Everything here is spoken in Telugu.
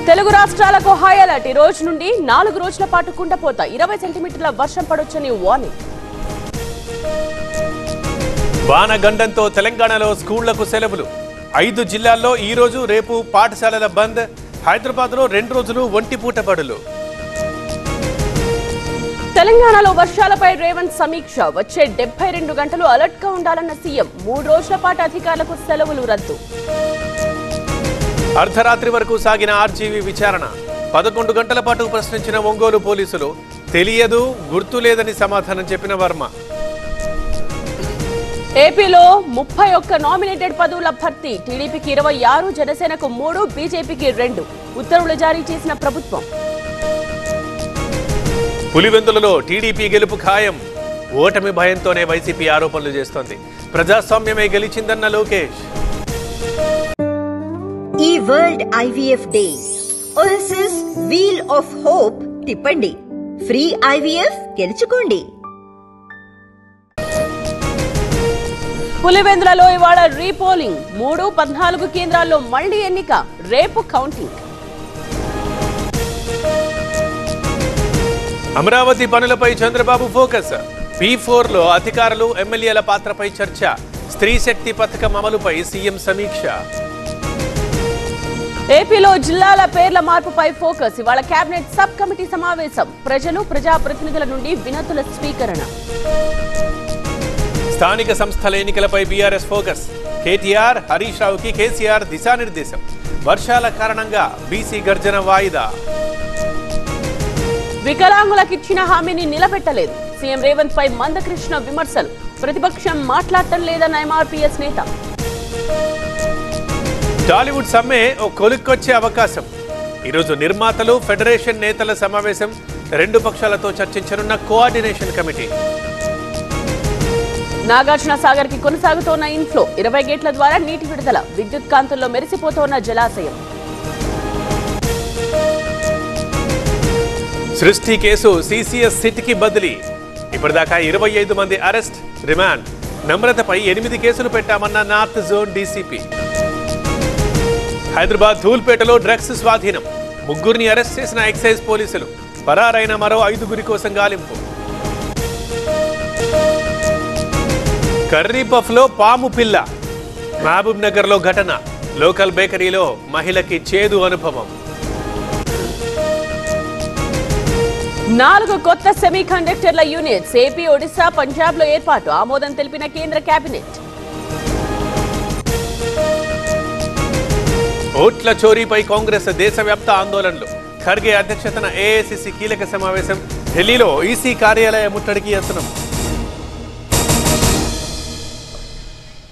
తెలుగు రాష్ట్రాలకు హై అలర్ట్. ఈ రోజు నుండి 4 రోజుల పాటు కుండపోత 20 సెంటీమీటర్ల వర్షం పడొచ్చని వార్నింగ్. వానగండంతో తెలంగాణలో స్కూళ్లకు సెలవులు. 5 జిల్లాల్లో ఈ రోజు రేపు పాఠశాలల బంద్. హైదరాబాద్లో 2 రోజులు ఒంటిపూట బడులు. తెలంగాణలో వర్షాలపై రేవంత్ సమీక్ష. వచ్చే 72 గంటలు అలర్ట్ గా ఉండాలన్న సీఎం. 3 రోజుల పాటు అధికారులకు సెలవులు రద్దు. అర్ధరాత్రి వరకు సాగిన ఆర్జీవీ విచారణ. 11 గంటల పాటు ప్రశ్నించిన ఒంగోలు పోలీసులు. తెలియదు, గుర్తు లేదని సమాధానం చెప్పిన వర్మ. ఏపీలో 31 నామినేటెడ్ పదవుల భర్తీ. టీడీపీకి 26, జనసేనకు 3, బీజేపీకి 2 ఉత్తర్వులు జారీ చేసిన ప్రభుత్వం. పులివెందులలో టీడీపీ గెలుపు ఖాయం. ఓటమి భయంతోనే వైసీపీ ఆరోపణలు చేస్తోంది. ప్రజాస్వామ్యమే గెలిచిందన్న లోకేష్. ఈ world IVF day OSS wheel of hope తిప్పండి. ఫ్రీ ఐవీఎఫ్ గెలుచుకోండి. పులివెందులలో ఇవాళ రీపోలింగ్. 3, 14 కేంద్రాల్లో మళ్లీ ఎన్నిక. రేపు కౌంటింగ్. అమరావతి పనులపై చంద్రబాబు ఫోకస్. P4లో అధికారులు, ఎమ్మెల్యేల పాత్రపై చర్చ. స్త్రీ శక్తి పథకం అమలుపై సీఎం సమీక్ష. ఏపీలో జిల్లాల పేర్ల మార్పుపై ఫోకస్. ఇవాళ కేబినెట్ సబ్ కమిటీ సమావేశం. ప్రజలు, ప్రజాప్రతినిధుల నుండి వినతుల స్వీకరణ. స్థానిక సంస్థల ఎన్నికలపై బీఆర్ఎస్ ఫోకస్. కేటీఆర్, హరీష్ రావుకి కేసీఆర్ దిశానిర్దేశం. వర్షాల కారణంగా బీసీ గర్జన వాయిదా. వికలాంగులకు ఇచ్చిన హామీని నిలబెట్టలేదు. సీఎం రేవంత్ పై మందకృష్ణ విమర్శలు. ప్రతిపక్షం మాట్లాడటం లేదన్న ఎంఆర్పీఎస్ నేత. టాలీవుడ్ సమ్మె ఓ కొలిక్కొచ్చే అవకాశం. ఈరోజు నిర్మాతలు, ఫెడరేషన్ నేతల సమావేశం. 2 పక్షాలతో చర్చించనున్న కోఆర్డినేషన్ కమిటీ. నాగార్జున సాగర్ కి కొనసాగుతోన్న ఇన్ఫ్లో. 20 గేట్ల ద్వారా నీటి విడుదల. విద్యుత్ కాంతుల్లో మెరిసిపోతోన్న జలాశయం. సృష్టి కేసు సీసీఎస్ సిట్కి బదిలీ. ఇప్పటిదాకా 25 మంది అరెస్ట్, రిమాండ్. నమ్రతపై 8 కేసులు పెట్టామన్న నార్త్ జోన్ డీసీపీ. హైదరాబాద్ ధూల్పేటలో డ్రగ్స్ స్వాధీనం. 3 అరెస్ట్ చేసిన ఎక్సైజ్ పోలీసులు. పరారైన మరో 5 కోసం గాలింపు. కర్రీ పఫ్లో పాము పిల్ల. మహబూబ్ నగర్లో ఘటన. లోకల్ బేకరీలో మహిళకి చేదు అనుభవం. 4 కొత్త సెమీ కండక్టర్ల యూనిట్స్. ఏపీ, ఒడిశా, పంజాబ్ లో ఏర్పాటు. ఆమోదం తెలిపిన కేంద్ర కేబినెట్. ఓట్ల చోరీపై కాంగ్రెస్ దేశవ్యాప్త ఆందోళనలు. ఖర్గే అధ్యక్షతన ఏఐసీసీ కీలక సమావేశం. ఢిల్లీలో ఈసీ కార్యాలయ ముట్టడికి యత్నం.